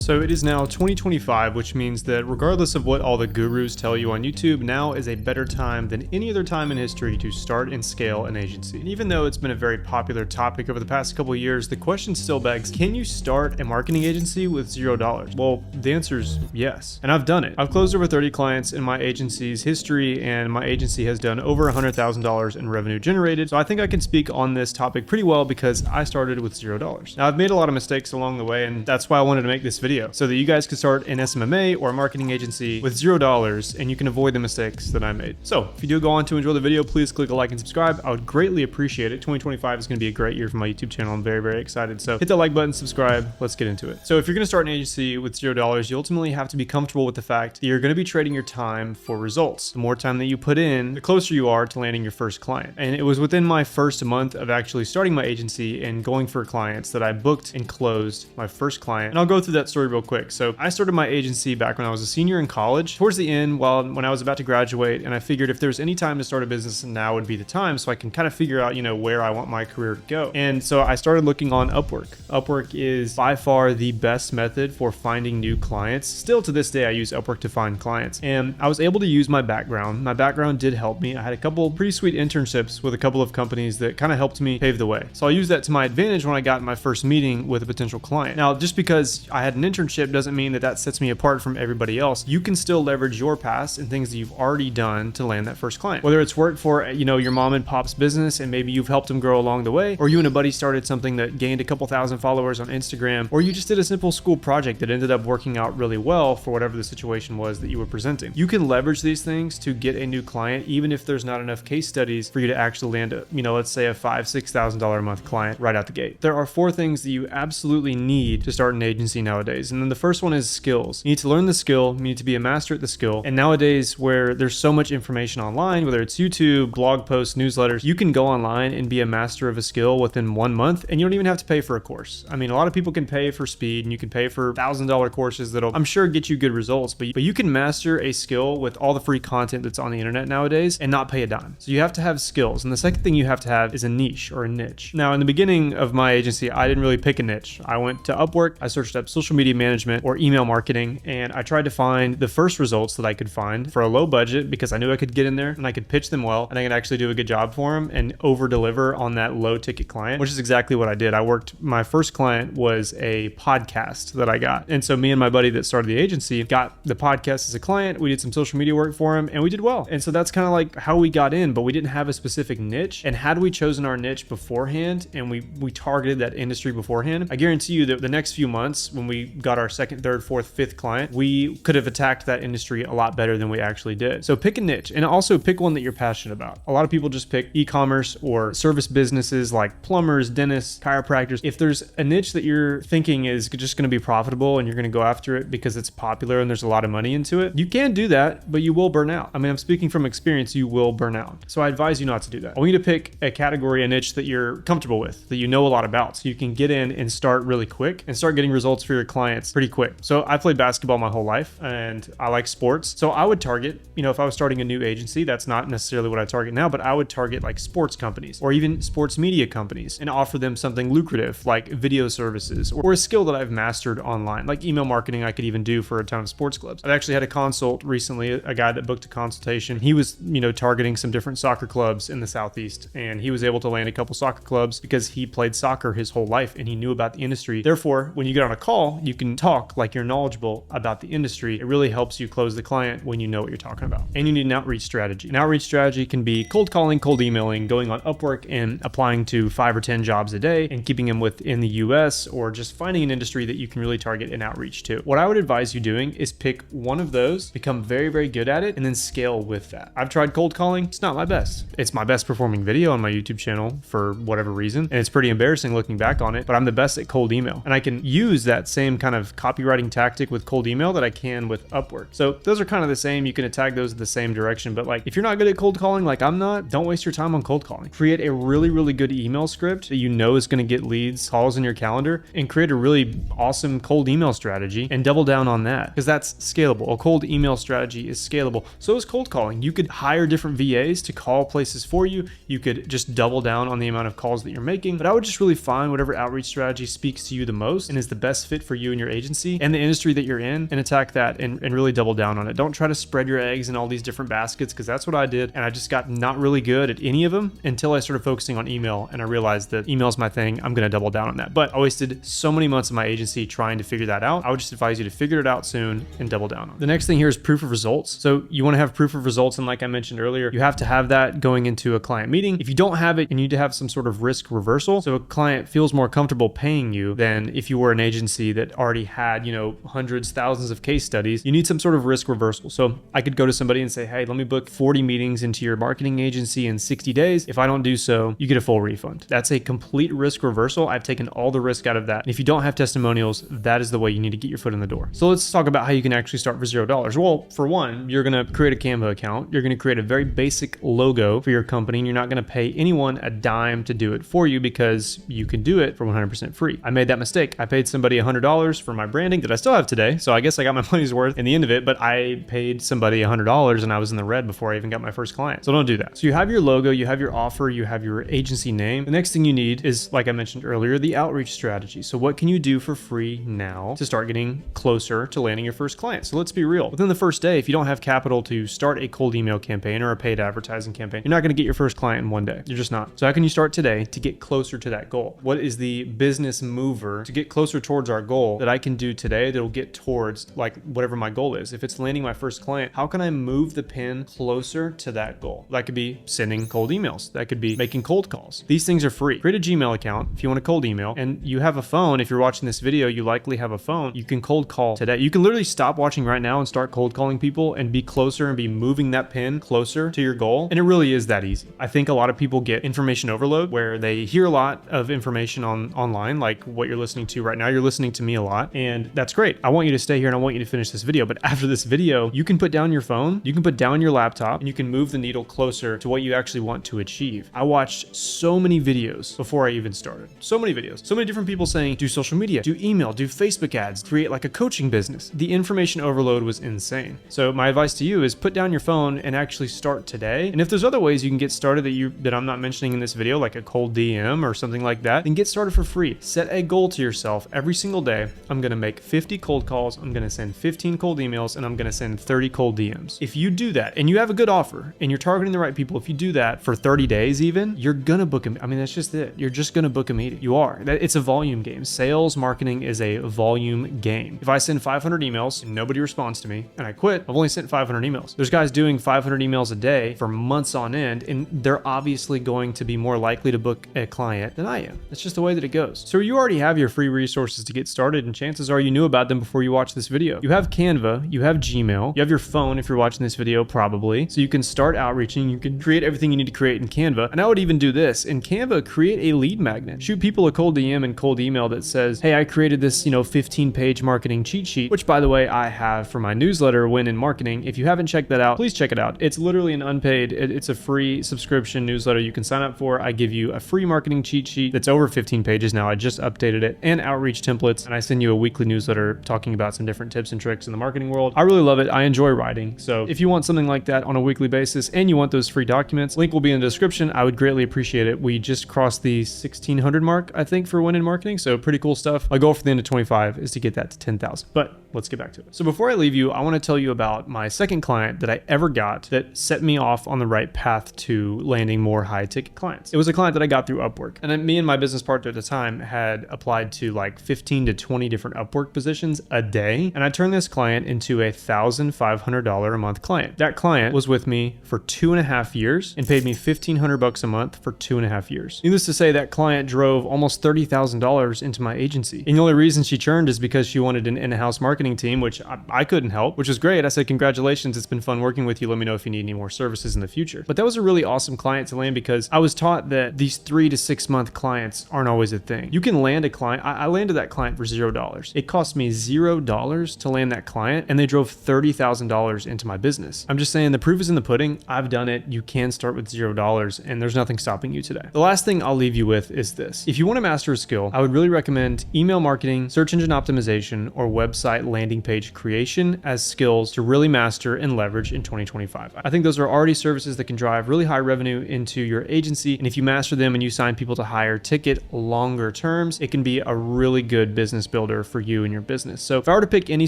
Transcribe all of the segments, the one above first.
So it is now 2025, which means that regardless of what all the gurus tell you on YouTube, now is a better time than any other time in history to start and scale an agency. And even though it's been a very popular topic over the past couple of years, the question still begs, can you start a marketing agency with $0? Well, the answer is yes. And I've done it. I've closed over 30 clients in my agency's history, and my agency has done over $100,000 in revenue generated. So I think I can speak on this topic pretty well because I started with $0. Now, I've made a lot of mistakes along the way, and that's why I wanted to make this video, so that you guys can start an SMMA or a marketing agency with $0 and you can avoid the mistakes that I made. So if you do go on to enjoy the video, please click a like and subscribe. I would greatly appreciate it. 2025 is going to be a great year for my YouTube channel. I'm very, very excited. So hit that like button, subscribe. Let's get into it. So if you're going to start an agency with $0, you ultimately have to be comfortable with the fact that you're going to be trading your time for results. The more time that you put in, the closer you are to landing your first client. And it was within my first month of actually starting my agency and going for clients that I booked and closed my first client. And I'll go through that story real quick. So I started my agency back when I was a senior in college, towards the end, when I was about to graduate, and I figured if there's any time to start a business, now would be the time, so I can kind of figure out, where I want my career to go. And so I started looking on Upwork. Upwork is by far the best method for finding new clients. Still to this day, I use Upwork to find clients, and I was able to use my background. My background did help me. I had a couple pretty sweet internships with a couple of companies that kind of helped me pave the way. So I used that to my advantage when I got my first meeting with a potential client. Now, just because I had an internship doesn't mean that sets me apart from everybody else. You can still leverage your past and things that you've already done to land that first client. Whether it's work for, your mom and pop's business and maybe you've helped them grow along the way, or you and a buddy started something that gained a couple thousand followers on Instagram, or you just did a simple school project that ended up working out really well for whatever the situation was that you were presenting. You can leverage these things to get a new client, even if there's not enough case studies for you to actually land a, let's say a $5,000-$6,000 a month client right out the gate. There are 4 things that you absolutely need to start an agency nowadays. And then the first one is skills. You need to learn the skill, you need to be a master at the skill. And nowadays, where there's so much information online, whether it's YouTube, blog posts, newsletters, you can go online and be a master of a skill within 1 month, and you don't even have to pay for a course. I mean, a lot of people can pay for speed, and you can pay for $1,000 courses that'll, I'm sure, get you good results, but you can master a skill with all the free content that's on the internet nowadays and not pay a dime. So you have to have skills. And the second thing you have to have is a niche or a niche. Now, in the beginning of my agency, I didn't really pick a niche. I went to Upwork, I searched up social media management or email marketing, and I tried to find the first results that I could find for a low budget because I knew I could get in there and I could pitch them well and I could actually do a good job for them and over deliver on that low ticket client, which is exactly what I did. My first client was a podcast that I got. And so me and my buddy that started the agency got the podcast as a client. We did some social media work for him and we did well. And so that's kind of like how we got in, but we didn't have a specific niche. And had we chosen our niche beforehand and we targeted that industry beforehand, I guarantee you that the next few months when we got our second, third, fourth, fifth client, we could have attacked that industry a lot better than we actually did. So pick a niche and also pick one that you're passionate about. A lot of people just pick e-commerce or service businesses like plumbers, dentists, chiropractors. If there's a niche that you're thinking is just going to be profitable and you're going to go after it because it's popular and there's a lot of money into it, you can do that, but you will burn out. I mean, I'm speaking from experience, you will burn out. So I advise you not to do that. I want you to pick a category, a niche that you're comfortable with, that you know a lot about, so you can get in and start really quick and start getting results for your clients pretty quick. So I played basketball my whole life and I like sports. So I would target, if I was starting a new agency, that's not necessarily what I target now, but I would target like sports companies or even sports media companies and offer them something lucrative like video services or a skill that I've mastered online, like email marketing. I could even do for a ton of sports clubs. I've actually had a consult recently, a guy that booked a consultation. He was, targeting some different soccer clubs in the Southeast, and he was able to land a couple soccer clubs because he played soccer his whole life and he knew about the industry. Therefore, when you get on a call, you can talk like you're knowledgeable about the industry. It really helps you close the client when you know what you're talking about. And you need an outreach strategy. An outreach strategy can be cold calling, cold emailing, going on Upwork and applying to 5 or 10 jobs a day and keeping them within the US, or just finding an industry that you can really target and outreach to. What I would advise you doing is pick one of those, become very, very good at it, and then scale with that. I've tried cold calling. It's not my best. It's my best performing video on my YouTube channel for whatever reason. And it's pretty embarrassing looking back on it, but I'm the best at cold email. And I can use that same kind of copywriting tactic with cold email that I can with Upwork. So those are kind of the same. You can attack those in the same direction, but like if you're not good at cold calling, like I'm not, don't waste your time on cold calling. Create a really, really good email script that you know is going to get leads, calls in your calendar, and create a really awesome cold email strategy and double down on that because that's scalable. A cold email strategy is scalable. So is cold calling. You could hire different VAs to call places for you. You could just double down on the amount of calls that you're making, but I would just really find whatever outreach strategy speaks to you the most and is the best fit for you in your agency and the industry that you're in and attack that and really double down on it. Don't try to spread your eggs in all these different baskets, because that's what I did. And I just got not really good at any of them until I started focusing on email, and I realized that email is my thing. I'm going to double down on that. But I wasted so many months of my agency trying to figure that out. I would just advise you to figure it out soon and double down on it. The next thing here is proof of results. So you want to have proof of results. And like I mentioned earlier, you have to have that going into a client meeting. If you don't have it, you need to have some sort of risk reversal, so a client feels more comfortable paying you than if you were an agency that already had, hundreds, thousands of case studies. You need some sort of risk reversal. So I could go to somebody and say, hey, let me book 40 meetings into your marketing agency in 60 days. If I don't do so, you get a full refund. That's a complete risk reversal. I've taken all the risk out of that. And if you don't have testimonials, that is the way you need to get your foot in the door. So let's talk about how you can actually start for $0. Well, for one, you're going to create a Canva account. You're going to create a very basic logo for your company, and you're not going to pay anyone a dime to do it for you, because you can do it for 100% free. I made that mistake. I paid somebody $100 for my branding that I still have today. So I guess I got my money's worth in the end of it, but I paid somebody $100 and I was in the red before I even got my first client. So don't do that. So you have your logo, you have your offer, you have your agency name. The next thing you need is, like I mentioned earlier, the outreach strategy. So what can you do for free now to start getting closer to landing your first client? So let's be real. Within the first day, if you don't have capital to start a cold email campaign or a paid advertising campaign, you're not going to get your first client in one day. You're just not. So how can you start today to get closer to that goal? What is the business mover to get closer towards our goal that I can do today that'll get towards like whatever my goal is? If it's landing my first client, how can I move the pin closer to that goal? That could be sending cold emails. That could be making cold calls. These things are free. Create a Gmail account if you want a cold email, and you have a phone. If you're watching this video, you likely have a phone. You can cold call today. You can literally stop watching right now and start cold calling people and be closer and be moving that pin closer to your goal. And it really is that easy. I think a lot of people get information overload, where they hear a lot of information online, like what you're listening to right now. You're listening to me a lot, and that's great. I want you to stay here and I want you to finish this video. But after this video, you can put down your phone, you can put down your laptop, and you can move the needle closer to what you actually want to achieve. I watched so many videos before I even started. So many videos. So many different people saying, do social media, do email, do Facebook ads, create like a coaching business. The information overload was insane. So my advice to you is put down your phone and actually start today. And if there's other ways you can get started that I'm not mentioning in this video, like a cold DM or something like that, then get started for free. Set a goal to yourself every single day. I'm going to make 50 cold calls. I'm going to send 15 cold emails, and I'm going to send 30 cold DMs. If you do that and you have a good offer and you're targeting the right people, if you do that for 30 days even, you're going to book them. I mean, that's just it. You're just going to book a meeting. You are. It's a volume game. Sales marketing is a volume game. If I send 500 emails and nobody responds to me and I quit, I've only sent 500 emails. There's guys doing 500 emails a day for months on end, and they're obviously going to be more likely to book a client than I am. That's just the way that it goes. So you already have your free resources to get started, and chances are you knew about them before you watched this video. You have Canva, you have Gmail, you have your phone if you're watching this video probably, so you can start outreaching. You can create everything you need to create in Canva. And I would even do this in Canva: create a lead magnet. Shoot people a cold DM and cold email that says, hey, I created this 15-page marketing cheat sheet, which by the way I have for my newsletter, Win in Marketing. If you haven't checked that out, please check it out. It's literally an unpaid, it's a free subscription newsletter you can sign up for. I give you a free marketing cheat sheet that's over 15 pages now. I just updated it, and outreach templates, and I send you a weekly newsletter talking about some different tips and tricks in the marketing world. I really love it. I enjoy writing. So if you want something like that on a weekly basis and you want those free documents, link will be in the description. I would greatly appreciate it. We just crossed the 1,600 mark, I think, for Win in Marketing. So pretty cool stuff. My goal for the end of 25 is to get that to 10,000. But let's get back to it. So before I leave you, I want to tell you about my second client that I ever got that set me off on the right path to landing more high ticket clients. It was a client that I got through Upwork. And then me and my business partner at the time had applied to like 15 to 20 different Upwork positions a day. And I turned this client into a $1,500 a month client. That client was with me for 2.5 years and paid me $1,500 a month for 2.5 years. Needless to say, that client drove almost $30,000 into my agency. And the only reason she churned is because she wanted an in-house marketing team, which I couldn't help, which was great. I said, congratulations. It's been fun working with you. Let me know if you need any more services in the future. But that was a really awesome client to land, because I was taught that these 3 to 6 month clients aren't always a thing. You can land a client. I landed that client for $0. It cost me $0 to land that client, and they drove $30,000 into my business. I'm just saying, the proof is in the pudding. I've done it. You can start with $0, and there's nothing stopping you today. The last thing I'll leave you with is this. If you want to master a skill, I would really recommend email marketing, search engine optimization, or website landing page creation as skills to really master and leverage in 2025. I think those are already services that can drive really high revenue into your agency. And if you master them and you sign people to higher ticket, longer terms, it can be a really good business builder builder for you and your business. So if I were to pick any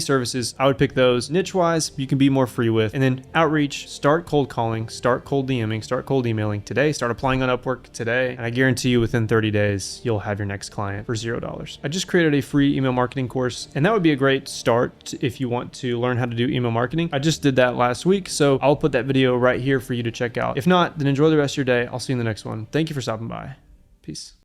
services, I would pick those. Niche wise, you can be more free with. And then outreach, start cold calling, start cold DMing, start cold emailing today, start applying on Upwork today. And I guarantee you within 30 days, you'll have your next client for $0. I just created a free email marketing course, and that would be a great start if you want to learn how to do email marketing. I just did that last week, so I'll put that video right here for you to check out. If not, then enjoy the rest of your day. I'll see you in the next one. Thank you for stopping by. Peace.